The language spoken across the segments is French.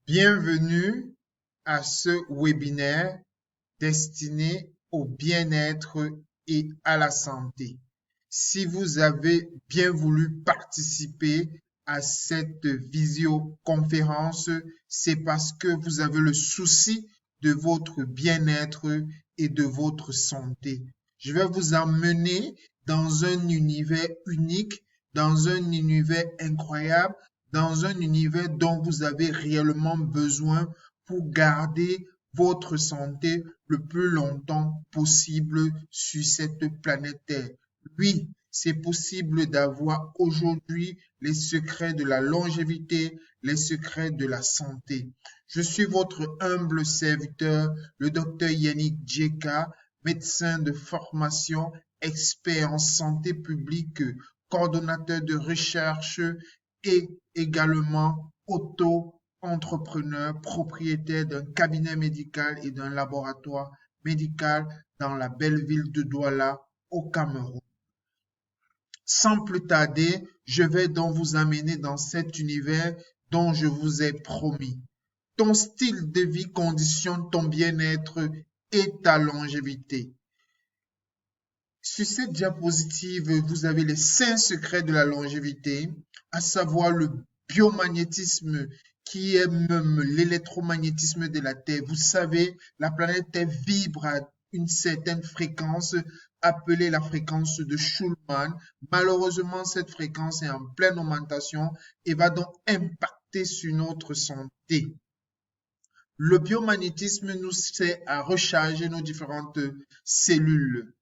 Bienvenue à ce webinaire destiné au bien-être et à la santé. Si vous avez bien voulu participer à cette visioconférence, c'est parce que vous avez le souci de votre bien-être et de votre santé. Je vais vous emmener dans un univers unique, dans un univers incroyable, dans un univers dont vous avez réellement besoin pour garder votre santé le plus longtemps possible sur cette planète Terre. Oui, c'est possible d'avoir aujourd'hui les secrets de la longévité, les secrets de la santé. Je suis votre humble serviteur, le docteur Yannick Djeka, médecin de formation, expert en santé publique, coordonnateur de recherche et également auto-entrepreneur, propriétaire d'un cabinet médical et d'un laboratoire médical dans la belle ville de Douala, au Cameroun. Sans plus tarder, je vais donc vous amener dans cet univers dont je vous ai promis. Ton style de vie conditionne ton bien-être et ta longévité. Sur cette diapositive, vous avez les 5 secrets de la longévité, à savoir le biomagnétisme qui est même l'électromagnétisme de la Terre. Vous savez, la planète Terre vibre à une certaine fréquence appelée la fréquence de Schumann. Malheureusement, cette fréquence est en pleine augmentation et va donc impacter sur notre santé. Le biomagnétisme nous sert à recharger nos différentes cellules.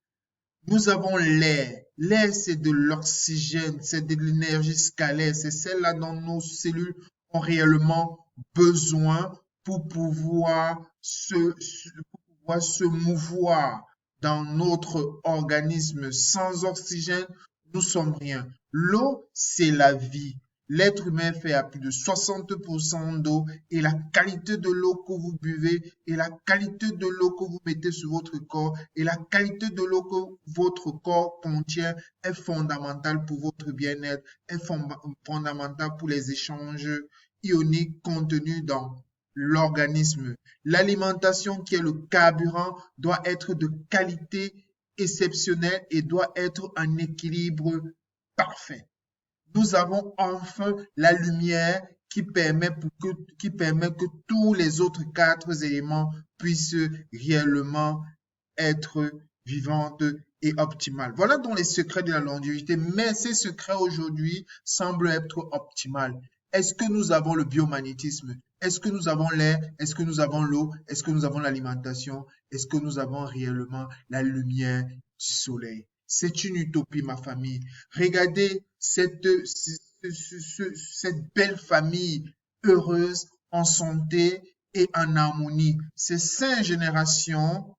Nous avons l'air. L'air, c'est de l'oxygène, c'est de l'énergie scalaire, c'est celle-là dont nos cellules ont réellement besoin pour pour pouvoir se mouvoir dans notre organisme. Sans oxygène, nous sommes rien. L'eau, c'est la vie. L'être humain fait à plus de 60% d'eau et la qualité de l'eau que vous buvez et la qualité de l'eau que vous mettez sur votre corps et la qualité de l'eau que votre corps contient est fondamentale pour votre bien-être, est fondamentale pour les échanges ioniques contenus dans l'organisme. L'alimentation qui est le carburant doit être de qualité exceptionnelle et doit être en équilibre parfait. Nous avons enfin la lumière qui permet que tous les autres 4 éléments puissent réellement être vivantes et optimales. Voilà donc les secrets de la longévité, mais ces secrets aujourd'hui semblent être optimales. Est-ce que nous avons le biomagnétisme? Est-ce que nous avons l'air? Est-ce que nous avons l'eau? Est-ce que nous avons l'alimentation? Est-ce que nous avons réellement la lumière du soleil? C'est une utopie, ma famille. Regardez cette belle famille heureuse, en santé et en harmonie. Ces 5 générations,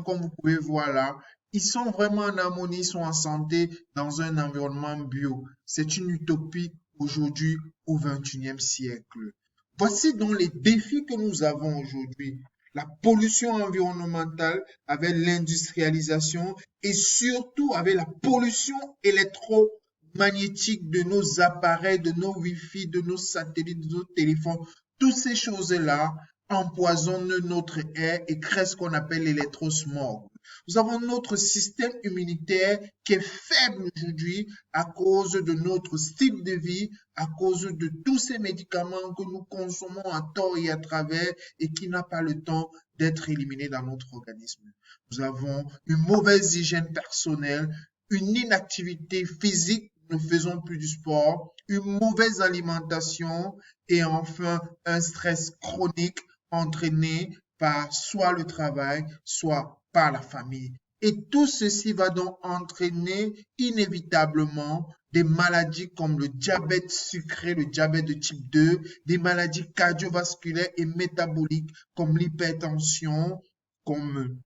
comme vous pouvez voir là, ils sont vraiment en harmonie, ils sont en santé dans un environnement bio. C'est une utopie aujourd'hui au XXIe siècle. Voici donc les défis que nous avons aujourd'hui. La pollution environnementale avec l'industrialisation et surtout avec la pollution électromagnétique de nos appareils, de nos Wi-Fi, de nos satellites, de nos téléphones. Toutes ces choses-là empoisonnent notre air et créent ce qu'on appelle l'électrosmog. Nous avons notre système immunitaire qui est faible aujourd'hui à cause de notre style de vie, à cause de tous ces médicaments que nous consommons à tort et à travers et qui n'a pas le temps d'être éliminé dans notre organisme. Nous avons une mauvaise hygiène personnelle, une inactivité physique, nous ne faisons plus du sport, une mauvaise alimentation et enfin un stress chronique entraîné par soit le travail, soit par la famille. Et tout ceci va donc entraîner inévitablement des maladies comme le diabète sucré, le diabète de type 2, des maladies cardiovasculaires et métaboliques comme l'hypertension, comme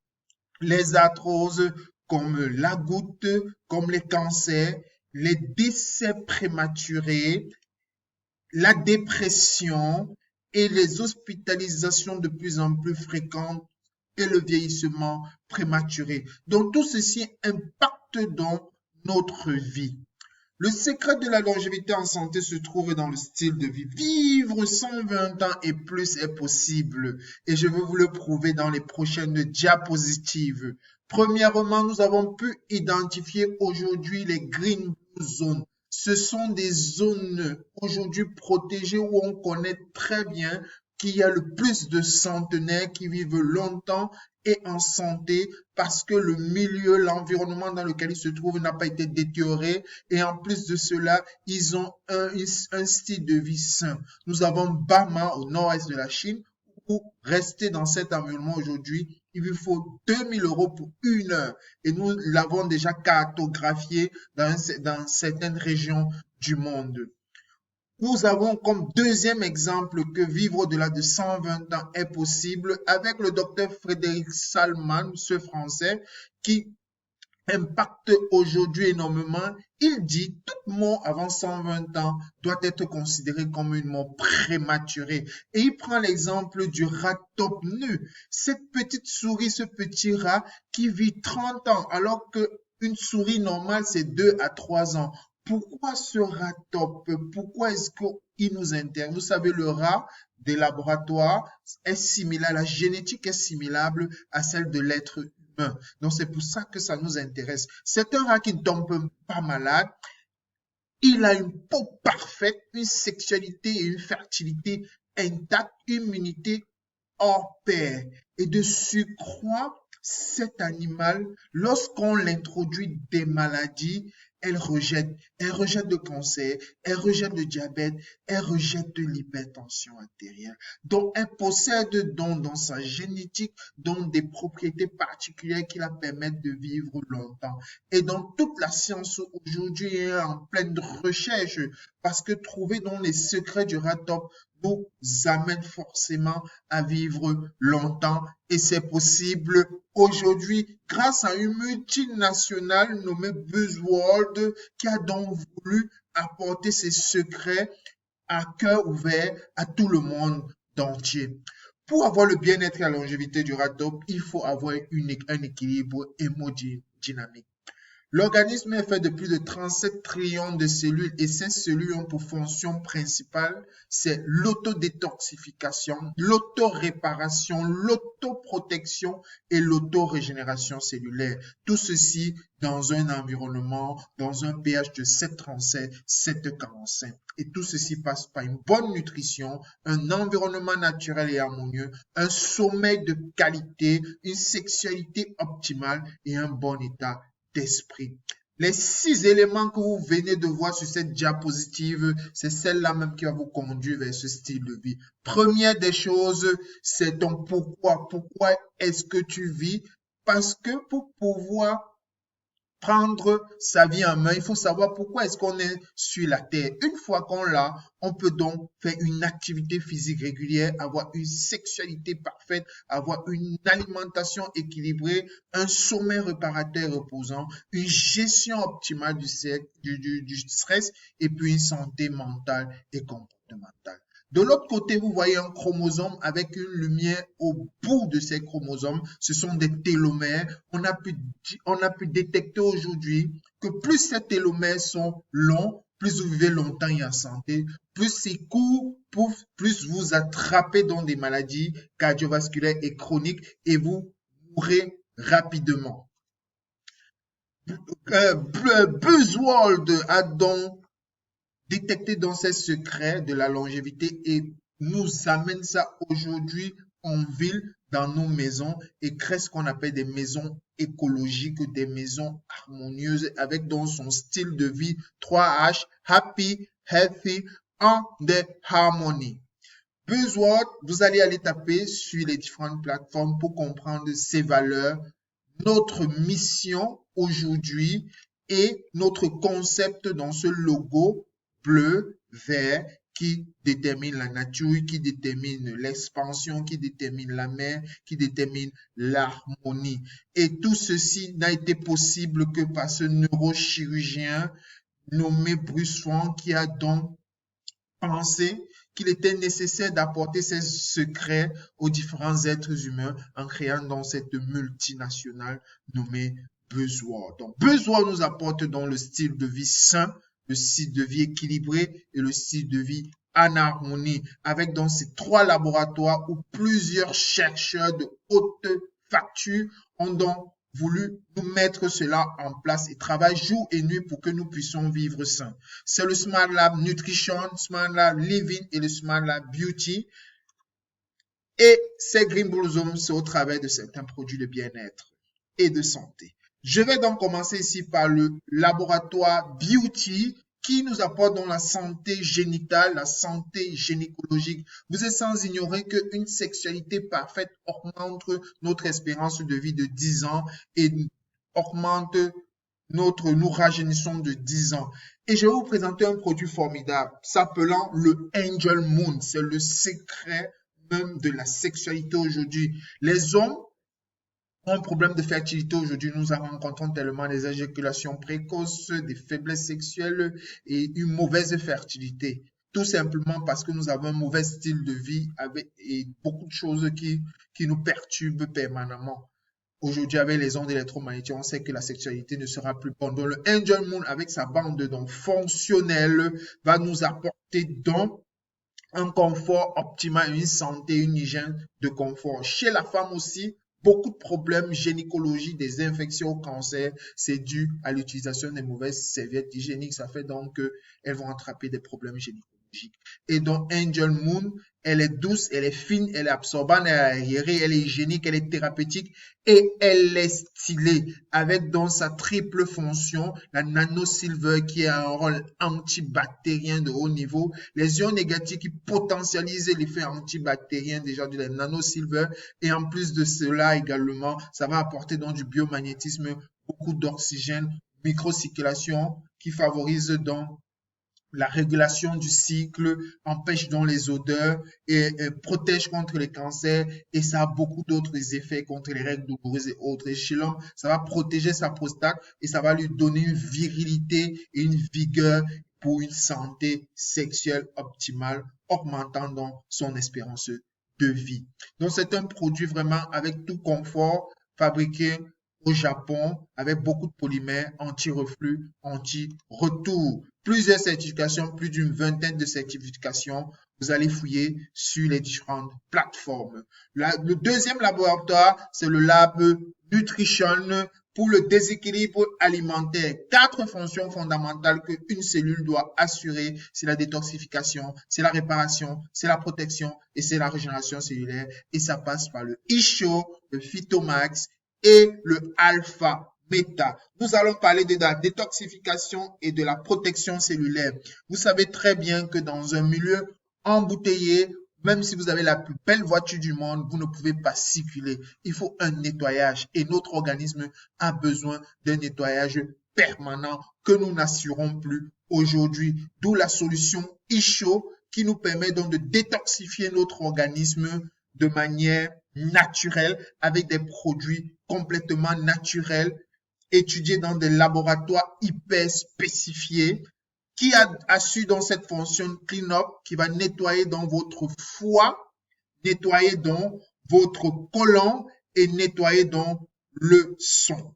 les arthroses, comme la goutte, comme les cancers, les décès prématurés, la dépression et les hospitalisations de plus en plus fréquentes et le vieillissement prématuré. Donc tout ceci impacte donc notre vie. Le secret de la longévité en santé se trouve dans le style de vie. Vivre 120 ans et plus est possible et je vais vous le prouver dans les prochaines diapositives. Premièrement, nous avons pu identifier aujourd'hui les Green Blue Zones. Ce sont des zones aujourd'hui protégées où on connaît très bien qu'il y a le plus de centenaires qui vivent longtemps et en santé parce que le milieu, l'environnement dans lequel ils se trouvent n'a pas été détérioré et en plus de cela, ils ont un style de vie sain. Nous avons Bama au nord-est de la Chine. Pour rester dans cet environnement aujourd'hui, il vous faut 2000 € pour 1 heure. Et nous l'avons déjà cartographié dans certaines régions du monde. Nous avons comme deuxième exemple que vivre au-delà de 120 ans est possible avec le docteur Frédéric Salman, ce français, qui impacte aujourd'hui énormément. Il dit toute mort avant 120 ans doit être considérée comme une mort prématurée. Et il prend l'exemple du rat top nu, cette petite souris, ce petit rat qui vit 30 ans alors qu'une souris normale c'est 2 à 3 ans. Pourquoi ce rat top? Pourquoi est-ce qu'il nous intéresse? Vous savez, le rat des laboratoires est similaire, la génétique est similable à celle de l'être humain. Donc, c'est pour ça que ça nous intéresse. C'est un rat qui ne tombe pas malade. Il a une peau parfaite, une sexualité et une fertilité intacte, une immunité hors pair. Et de surcroît, cet animal, lorsqu'on l'introduit des maladies, elle rejette. Elle rejette le cancer, elle rejette le diabète, elle rejette l'hypertension artérielle. Donc, elle possède dans sa génétique des propriétés particulières qui la permettent de vivre longtemps. Et dans toute la science aujourd'hui est en pleine recherche parce que trouver dans les secrets du rat top nous amène forcément à vivre longtemps et c'est possible aujourd'hui grâce à une multinationale nommée Buzzworld qui a donc voulu apporter ses secrets à cœur ouvert à tout le monde entier. Pour avoir le bien-être et la longévité du rat top, il faut avoir un équilibre hémodynamique. L'organisme est fait de plus de 37 trillions de cellules et ces cellules ont pour fonction principale, c'est l'autodétoxification, l'autoréparation, l'autoprotection et l'autorégénération cellulaire. Tout ceci dans un environnement, dans un pH de 7,37, 7,45. Et tout ceci passe par une bonne nutrition, un environnement naturel et harmonieux, un sommeil de qualité, une sexualité optimale et un bon état d'esprit. Les 6 éléments que vous venez de voir sur cette diapositive, c'est celle-là même qui va vous conduire vers ce style de vie. Première des choses, c'est ton pourquoi. Pourquoi est-ce que tu vis? Parce que pour pouvoir prendre sa vie en main, il faut savoir pourquoi est-ce qu'on est sur la terre. Une fois qu'on l'a, on peut donc faire une activité physique régulière, avoir une sexualité parfaite, avoir une alimentation équilibrée, un sommeil réparateur reposant, une gestion optimale du stress et puis une santé mentale et comportementale. De l'autre côté, vous voyez un chromosome avec une lumière au bout de ces chromosomes. Ce sont des télomères. On a pu détecter aujourd'hui que plus ces télomères sont longs, plus vous vivez longtemps et en santé, plus c'est court, plus vous attrapez dans des maladies cardiovasculaires et chroniques et vous mourrez rapidement. Buzzworld a donc détecté dans ces secrets de la longévité et nous amène ça aujourd'hui en ville, dans nos maisons et crée ce qu'on appelle des maisons écologiques, des maisons harmonieuses avec dans son style de vie 3H, happy, healthy, and harmony. Buzzword, vous allez aller taper sur les différentes plateformes pour comprendre ces valeurs, notre mission aujourd'hui et notre concept dans ce logo bleu, vert, qui détermine la nature, qui détermine l'expansion, qui détermine la mer, qui détermine l'harmonie. Et tout ceci n'a été possible que par ce neurochirurgien nommé Bruce Swan qui a donc pensé qu'il était nécessaire d'apporter ces secrets aux différents êtres humains en créant donc cette multinationale nommée Buzzword. Donc, Buzzword nous apporte donc le style de vie sain, le style de vie équilibré et le style de vie en harmonie, avec donc ces 3 laboratoires où plusieurs chercheurs de haute facture ont donc voulu nous mettre cela en place et travaillent jour et nuit pour que nous puissions vivre sains. C'est le Smart Lab Nutrition, Smart Lab Living et le Smart Lab Beauty. Et ces Green Blossoms, c'est au travers de certains produits de bien-être et de santé. Je vais donc commencer ici par le laboratoire Beauty qui nous apporte dans la santé génitale, la santé gynécologique. Vous êtes sans ignorer qu'une sexualité parfaite augmente notre espérance de vie de 10 ans et augmente nous rajeunissons de 10 ans. Et je vais vous présenter un produit formidable s'appelant le Angel Moon. C'est le secret même de la sexualité aujourd'hui. Les hommes ont un problème de fertilité aujourd'hui. Nous en rencontrons tellement des éjaculations précoces, des faiblesses sexuelles et une mauvaise fertilité. Tout simplement parce que nous avons un mauvais style de vie et beaucoup de choses qui nous perturbent permanemment. Aujourd'hui, avec les ondes électromagnétiques, on sait que la sexualité ne sera plus bonne. Donc, le Angel Moon, avec sa bande donc fonctionnelle, va nous apporter donc un confort optimal, une santé, une hygiène de confort. Chez la femme aussi, beaucoup de problèmes gynécologiques, des infections au cancer, c'est dû à l'utilisation des mauvaises serviettes hygiéniques. Ça fait donc qu'elles vont attraper des problèmes gynécologiques. Et donc, Angel Moon, elle est douce, elle est fine, elle est absorbante, elle est aérée, elle est hygiénique, elle est thérapeutique et elle est stylée avec donc sa triple fonction, la Nano Silver qui a un rôle antibactérien de haut niveau, les ions négatifs qui potentialisent l'effet antibactérien déjà de la Nano Silver et en plus de cela également, ça va apporter donc du biomagnétisme, beaucoup d'oxygène, microcirculation qui favorise donc la régulation du cycle, empêche donc les odeurs et protège contre les cancers et ça a beaucoup d'autres effets contre les règles douloureuses et autres. Et chez l'homme, ça va protéger sa prostate et ça va lui donner une virilité et une vigueur pour une santé sexuelle optimale, augmentant donc son espérance de vie. Donc c'est un produit vraiment avec tout confort, fabriqué au Japon avec beaucoup de polymères anti-reflux, anti-retour. Plusieurs certifications, plus d'une vingtaine de certifications. Vous allez fouiller sur les différentes plateformes. Le deuxième laboratoire, c'est le Lab Nutrition pour le déséquilibre alimentaire. 4 fonctions fondamentales qu'une cellule doit assurer, c'est la détoxification, c'est la réparation, c'est la protection et c'est la régénération cellulaire. Et ça passe par le Isho, le Phytomax et le Alpha Beta. Nous allons parler de la détoxification et de la protection cellulaire. Vous savez très bien que dans un milieu embouteillé, même si vous avez la plus belle voiture du monde, vous ne pouvez pas circuler. Il faut un nettoyage et notre organisme a besoin d'un nettoyage permanent que nous n'assurons plus aujourd'hui. D'où la solution Isho qui nous permet donc de détoxifier notre organisme de manière naturelle avec des produits complètement naturels étudiés dans des laboratoires hyper spécifiés qui assure dans cette fonction clean-up qui va nettoyer dans votre foie, nettoyer dans votre côlon et nettoyer dans le son.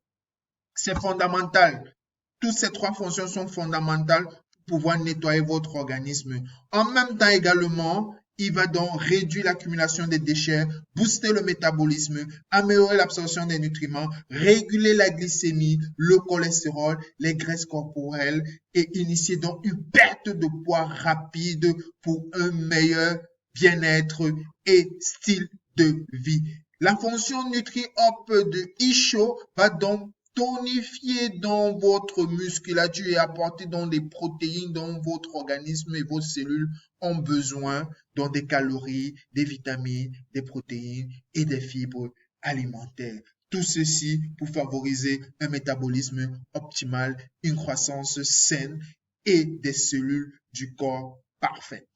C'est fondamental. Toutes ces 3 fonctions sont fondamentales pour pouvoir nettoyer votre organisme. En même temps également, il va donc réduire l'accumulation des déchets, booster le métabolisme, améliorer l'absorption des nutriments, réguler la glycémie, le cholestérol, les graisses corporelles et initier donc une perte de poids rapide pour un meilleur bien-être et style de vie. La fonction NutriHop de Isho va donc tonifier dans votre musculature et apporter donc des protéines dont votre organisme et vos cellules ont besoin, dont des calories, des vitamines, des protéines et des fibres alimentaires. Tout ceci pour favoriser un métabolisme optimal, une croissance saine et des cellules du corps parfaites.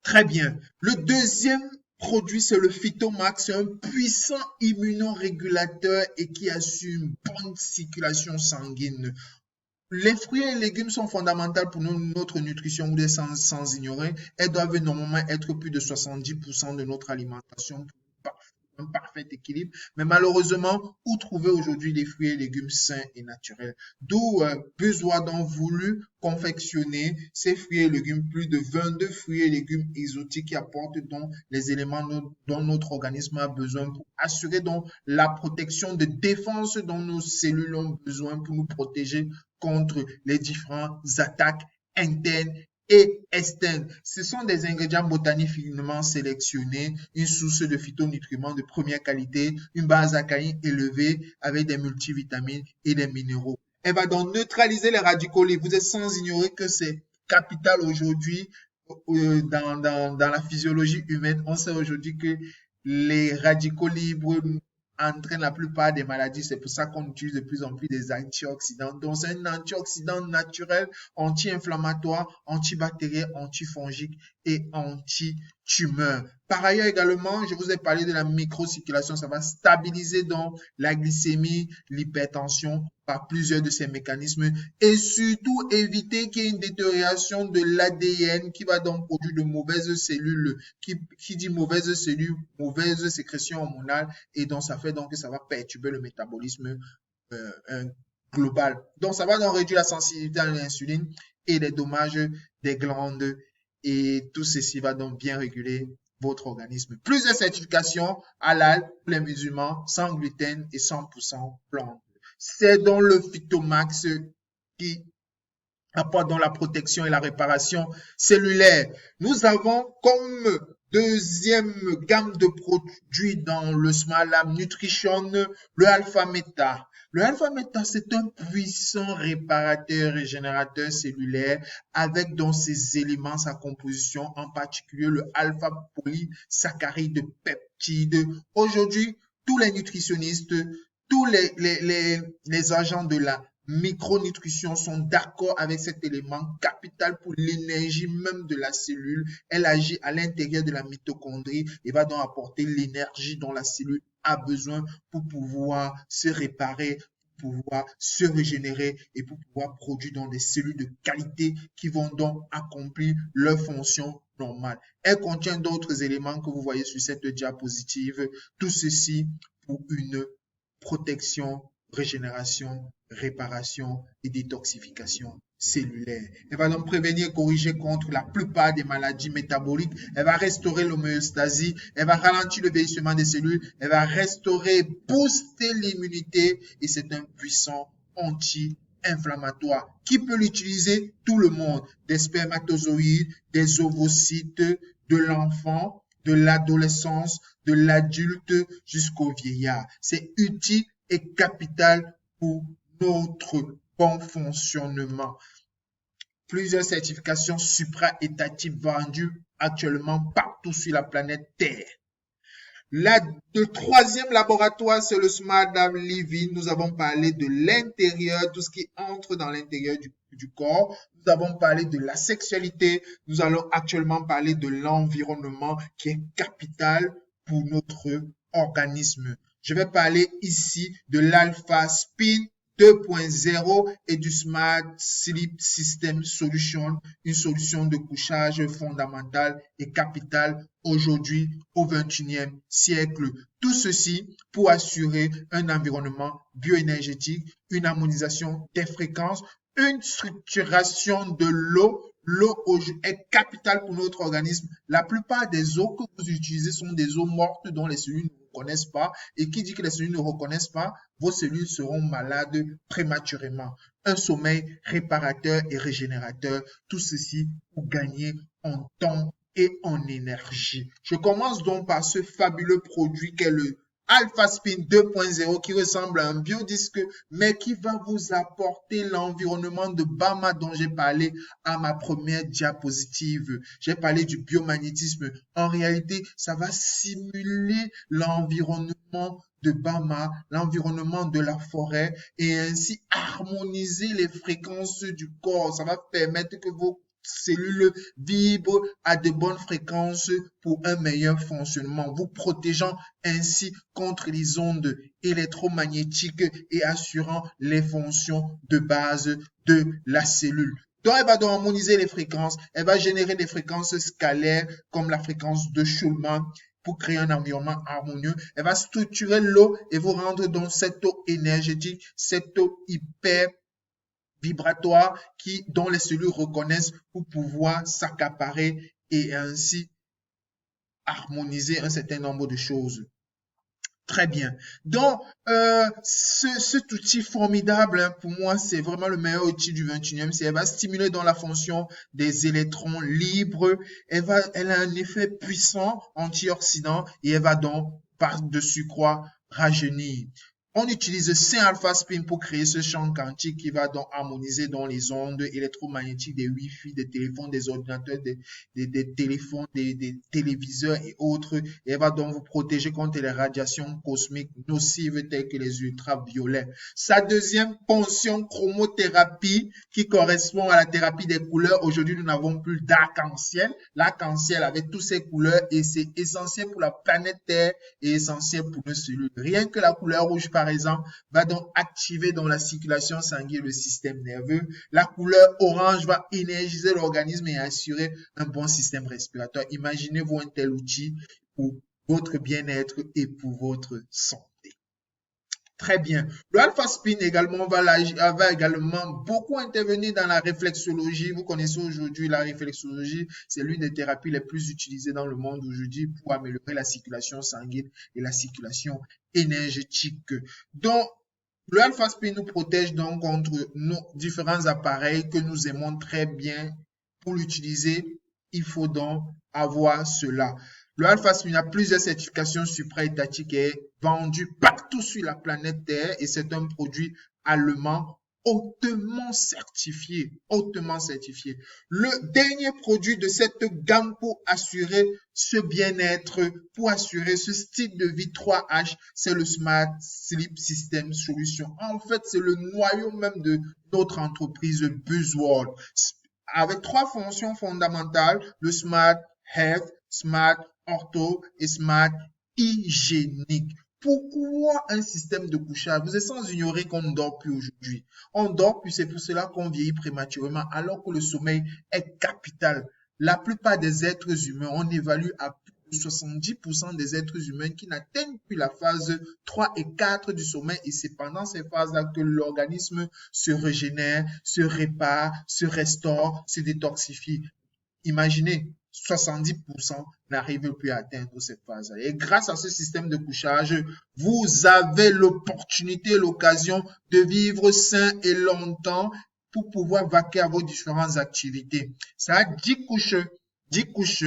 Très bien. Le deuxième produit, c'est le Phytomax, un puissant immunorégulateur et qui assure une bonne circulation sanguine. Les fruits et légumes sont fondamentaux pour notre nutrition, vous devez sans ignorer. Elles doivent normalement être plus de 70% de notre alimentation un parfait équilibre. Mais malheureusement, où trouver aujourd'hui des fruits et légumes sains et naturels? D'où besoin d'en voulu confectionner ces fruits et légumes, plus de 22 fruits et légumes exotiques qui apportent donc les éléments dont notre organisme a besoin pour assurer donc la protection de défense dont nos cellules ont besoin pour nous protéger contre les différentes attaques internes et externes. Ce sont des ingrédients botaniques finement sélectionnés, une source de phytonutriments de première qualité, une base alcaline élevée avec des multivitamines et des minéraux. Elle va donc neutraliser les radicaux libres. Vous êtes sans ignorer que c'est capital aujourd'hui dans la physiologie humaine. On sait aujourd'hui que les radicaux libres entraînent la plupart des maladies. C'est pour ça qu'on utilise de plus en plus des antioxydants. Donc, c'est un antioxydant naturel, anti-inflammatoire, antibactérien, antifongique et anti-tumeur. Par ailleurs également, je vous ai parlé de la microcirculation. Ça va stabiliser donc la glycémie, l'hypertension par plusieurs de ces mécanismes et surtout éviter qu'il y ait une détérioration de l'ADN qui va donc produire de mauvaises cellules. Qui dit mauvaises cellules, mauvaise sécrétion hormonale et donc ça fait donc que ça va perturber le métabolisme global. Donc ça va donc réduire la sensibilité à l'insuline et les dommages des glandes et tout ceci va donc bien réguler votre organisme. Plusieurs certifications halal pour les musulmans, sans gluten et 100% plantes. C'est donc le Phytomax qui apporte dans la protection et la réparation cellulaire. Nous avons comme deuxième gamme de produits dans le Smart Lab Nutrition le Alpha Meta. Le Alpha Meta, c'est un puissant réparateur et régénérateur cellulaire avec dans ses éléments, sa composition, en particulier le alpha polysaccharide peptide. Aujourd'hui, tous les nutritionnistes, tous les agents de la micronutrition sont d'accord avec cet élément capital pour l'énergie même de la cellule. Elle agit à l'intérieur de la mitochondrie et va donc apporter l'énergie dont la cellule a besoin pour pouvoir se réparer, pour pouvoir se régénérer et pour pouvoir produire dans des cellules de qualité qui vont donc accomplir leur fonction normale. Elle contient d'autres éléments que vous voyez sur cette diapositive. Tout ceci pour une protection, régénération, réparation et détoxification cellulaire. Elle va donc prévenir et corriger contre la plupart des maladies métaboliques. Elle va restaurer l'homéostasie. Elle va ralentir le vieillissement des cellules. Elle va restaurer, booster l'immunité et c'est un puissant anti-inflammatoire. Qui peut l'utiliser? Tout le monde. Des spermatozoïdes, des ovocytes, de l'enfant, de l'adolescence, de l'adulte jusqu'au vieillard. C'est utile et capital pour notre bon fonctionnement. Plusieurs certifications supra-étatiques vendues actuellement partout sur la planète Terre. Le troisième laboratoire, c'est le Smart Lab Living. Nous avons parlé de l'intérieur, tout ce qui entre dans l'intérieur du corps. Nous avons parlé de la sexualité. Nous allons actuellement parler de l'environnement qui est capital pour notre organisme. Je vais parler ici de l'Alpha Spin 2.0 et du Smart Sleep System Solution, une solution de couchage fondamentale et capitale aujourd'hui au XXIe siècle. Tout ceci pour assurer un environnement bioénergétique, une harmonisation des fréquences, une structuration de l'eau. L'eau est capitale pour notre organisme. La plupart des eaux que vous utilisez sont des eaux mortes dont les cellules ne reconnaissent pas. Et qui dit que les cellules ne reconnaissent pas, vos cellules seront malades prématurément. Un sommeil réparateur et régénérateur, tout ceci pour gagner en temps et en énergie. Je commence donc par ce fabuleux produit qu'est le Alpha Spin 2.0 qui ressemble à un biodisque mais qui va vous apporter l'environnement de Bama dont j'ai parlé à ma première diapositive. J'ai parlé du biomagnétisme. En réalité, ça va simuler l'environnement de Bama, l'environnement de la forêt et ainsi harmoniser les fréquences du corps. Ça va permettre que vos cellules vibrent à de bonnes fréquences pour un meilleur fonctionnement, vous protégeant ainsi contre les ondes électromagnétiques et assurant les fonctions de base de la cellule. Donc, elle va donc harmoniser les fréquences, elle va générer des fréquences scalaires comme la fréquence de Schulman pour créer un environnement harmonieux. Elle va structurer l'eau et vous rendre dans cette eau énergétique, cette eau hyper vibratoire dont les cellules reconnaissent pour pouvoir s'accaparer et ainsi harmoniser un certain nombre de choses. Très bien. Donc, cet outil formidable, hein, pour moi, c'est vraiment le meilleur outil du 21e siècle. Elle va stimuler dans la fonction des électrons libres. Elle a un effet puissant antioxydant et elle va donc, par-dessus quoi, rajeunir. On utilise 5 alpha spin pour créer ce champ quantique qui va donc harmoniser dans les ondes électromagnétiques des Wi-Fi, des téléphones, des ordinateurs, des téléphones, des téléviseurs et autres. Et elle va donc vous protéger contre les radiations cosmiques nocives telles que les ultraviolets. Sa deuxième fonction, chromothérapie, qui correspond à la thérapie des couleurs. Aujourd'hui, nous n'avons plus d'arc-en-ciel. L'arc-en-ciel avec toutes ses couleurs et c'est essentiel pour la planète Terre et essentiel pour nos cellules. Rien que la couleur rouge, par exemple, va donc activer dans la circulation sanguine le système nerveux. La couleur orange va énergiser l'organisme et assurer un bon système respiratoire. Imaginez-vous un tel outil pour votre bien-être et pour votre santé. Très bien. Le alpha spin également va également beaucoup intervenir dans la réflexologie. Vous connaissez aujourd'hui la réflexologie, c'est l'une des thérapies les plus utilisées dans le monde aujourd'hui pour améliorer la circulation sanguine et la circulation énergétique. Donc, le alpha spin nous protège donc contre nos différents appareils que nous aimons très bien. Pour l'utiliser, il faut donc avoir cela. Le alpha spin a plusieurs certifications supra-étatiques et est vendu partout sur la planète Terre et c'est un produit allemand hautement certifié, hautement certifié. Le dernier produit de cette gamme pour assurer ce bien-être, pour assurer ce style de vie 3H, c'est le Smart Sleep System Solution. En fait, c'est le noyau même de notre entreprise Buzzworld. Avec 3 fonctions fondamentales, le Smart Health, Smart Ortho et Smart Hygiénique. Pourquoi un système de couchage? Vous êtes sans ignorer qu'on ne dort plus aujourd'hui. On dort plus, c'est pour cela qu'on vieillit prématurément, alors que le sommeil est capital. La plupart des êtres humains, on évalue à plus de 70% des êtres humains qui n'atteignent plus la phase 3 et 4 du sommeil. Et c'est pendant ces phases-là que l'organisme se régénère, se répare, se restaure, se détoxifie. Imaginez, 70% n'arrivent plus à atteindre cette phase. Et grâce à ce système de couchage, vous avez l'opportunité, l'occasion de vivre sain et longtemps pour pouvoir vaquer à vos différentes activités. Ça a 10 couches. 10 couches.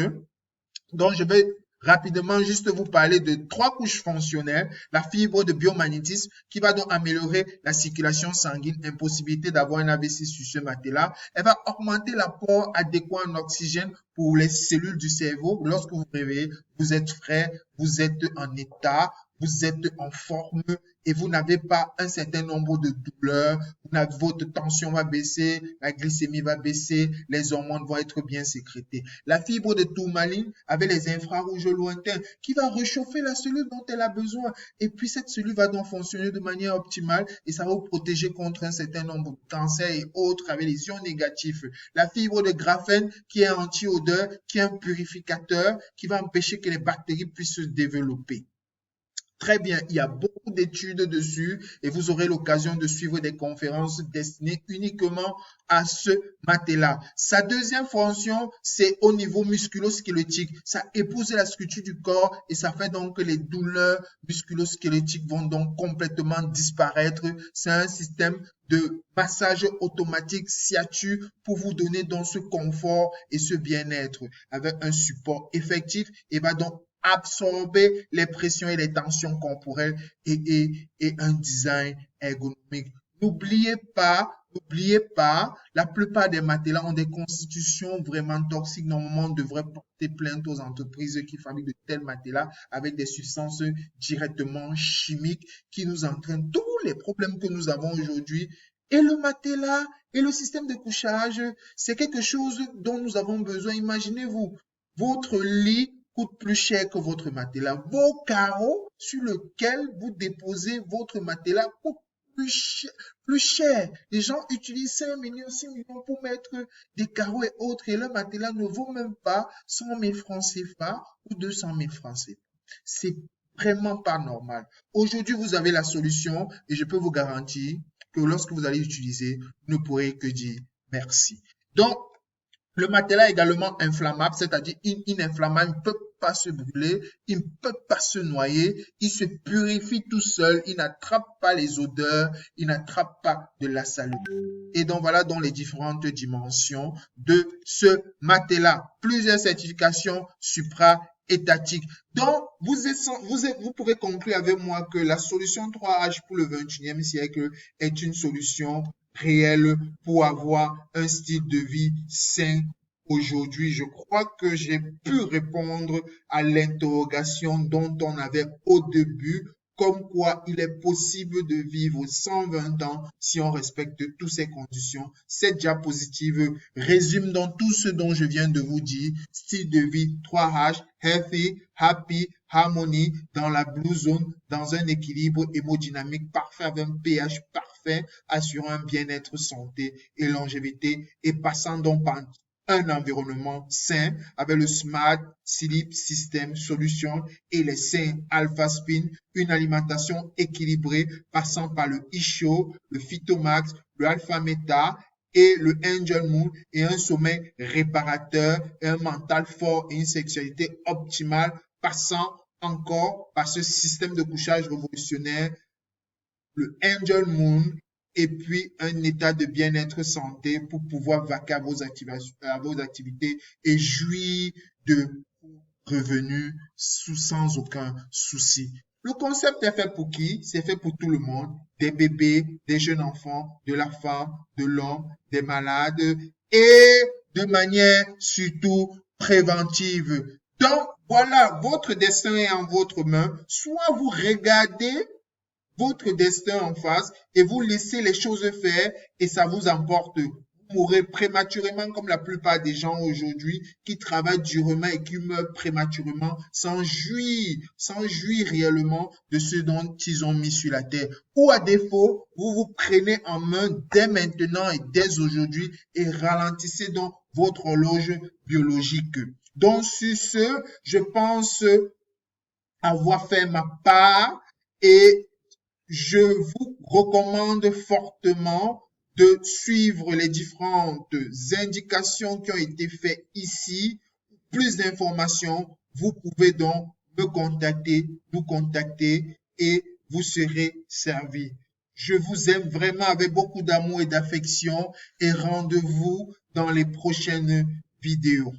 Donc, je vais rapidement juste vous parler de 3 couches fonctionnelles. La fibre de biomagnétisme qui va donc améliorer la circulation sanguine, impossibilité d'avoir un AVC sur ce matelas. Elle va augmenter l'apport adéquat en oxygène pour les cellules du cerveau. Lorsque vous vous réveillez, vous êtes frais, vous êtes en état, vous êtes en forme et vous n'avez pas un certain nombre de douleurs, votre tension va baisser, la glycémie va baisser, les hormones vont être bien sécrétées. La fibre de tourmaline avec les infrarouges lointains qui va réchauffer la cellule dont elle a besoin et puis cette cellule va donc fonctionner de manière optimale et ça va vous protéger contre un certain nombre de cancers et autres avec les ions négatifs. La fibre de graphène qui est anti-odeur, qui est un purificateur, qui va empêcher que les bactéries puissent se développer. Très bien, il y a beaucoup d'études dessus et vous aurez l'occasion de suivre des conférences destinées uniquement à ce matelas. Sa deuxième fonction, c'est au niveau musculo-squelettique. Ça épouse la structure du corps et ça fait donc que les douleurs musculo-squelettiques vont donc complètement disparaître. C'est un système de massage automatique sciatique pour vous donner donc ce confort et ce bien-être avec un support effectif et va donc absorber les pressions et les tensions corporelles et un design ergonomique. N'oubliez pas, la plupart des matelas ont des constitutions vraiment toxiques. Normalement, on devrait porter plainte aux entreprises qui fabriquent de tels matelas avec des substances directement chimiques qui nous entraînent tous les problèmes que nous avons aujourd'hui. Et le matelas et le système de couchage, c'est quelque chose dont nous avons besoin. Imaginez-vous, votre lit coûte plus cher que votre matelas. Vos carreaux sur lesquels vous déposez votre matelas coûtent plus cher. Les gens utilisent 5 millions, 6 millions pour mettre des carreaux et autres et leur matelas ne vaut même pas 100 000 francs CFA ou 200 000 francs CFA. C'est vraiment pas normal. Aujourd'hui, vous avez la solution et je peux vous garantir que lorsque vous allez l'utiliser, vous ne pourrez que dire merci. Donc, le matelas est également inflammable, c'est-à-dire inflammable, il ne peut pas se brûler, il ne peut pas se noyer, il se purifie tout seul, il n'attrape pas les odeurs, il n'attrape pas de la saleté. Et donc voilà donc les différentes dimensions de ce matelas. Plusieurs certifications supra-étatiques. Donc, vous pouvez conclure avec moi que la solution 3H pour le 21e siècle est une solution réelle pour avoir un style de vie sain. Aujourd'hui, je crois que j'ai pu répondre à l'interrogation dont on avait au début, comme quoi il est possible de vivre 120 ans si on respecte toutes ces conditions. Cette diapositive résume donc tout ce dont je viens de vous dire. Style de vie 3H, healthy, happy, harmony, dans la blue zone, dans un équilibre hémodynamique parfait avec un pH parfait, assurant un bien-être, santé et longévité et passant donc par un environnement sain avec le Smart Sleep System Solution et les sains Alpha Spin, une alimentation équilibrée passant par le Isho, le Phytomax, le Alpha Meta et le Angel Moon et un sommeil réparateur, un mental fort et une sexualité optimale passant encore par ce système de couchage révolutionnaire, le Angel Moon et puis un état de bien-être santé pour pouvoir vaquer à vos activités et jouir de revenus sans aucun souci. Le concept est fait pour qui? C'est fait pour tout le monde, des bébés, des jeunes enfants, de la femme, de l'homme, des malades et de manière surtout préventive. Donc voilà, votre destin est en votre main. Soit vous regardez votre destin en face et vous laissez les choses faire et ça vous emporte. Vous mourrez prématurément comme la plupart des gens aujourd'hui qui travaillent durement et qui meurent prématurément sans jouir réellement de ce dont ils ont mis sur la terre. Ou à défaut, vous vous prenez en main dès maintenant et dès aujourd'hui et ralentissez donc votre horloge biologique. Donc sur ce, je pense avoir fait ma part et je vous recommande fortement de suivre les différentes indications qui ont été faites ici. Plus d'informations, vous pouvez donc nous contacter et vous serez servi. Je vous aime vraiment avec beaucoup d'amour et d'affection et rendez-vous dans les prochaines vidéos.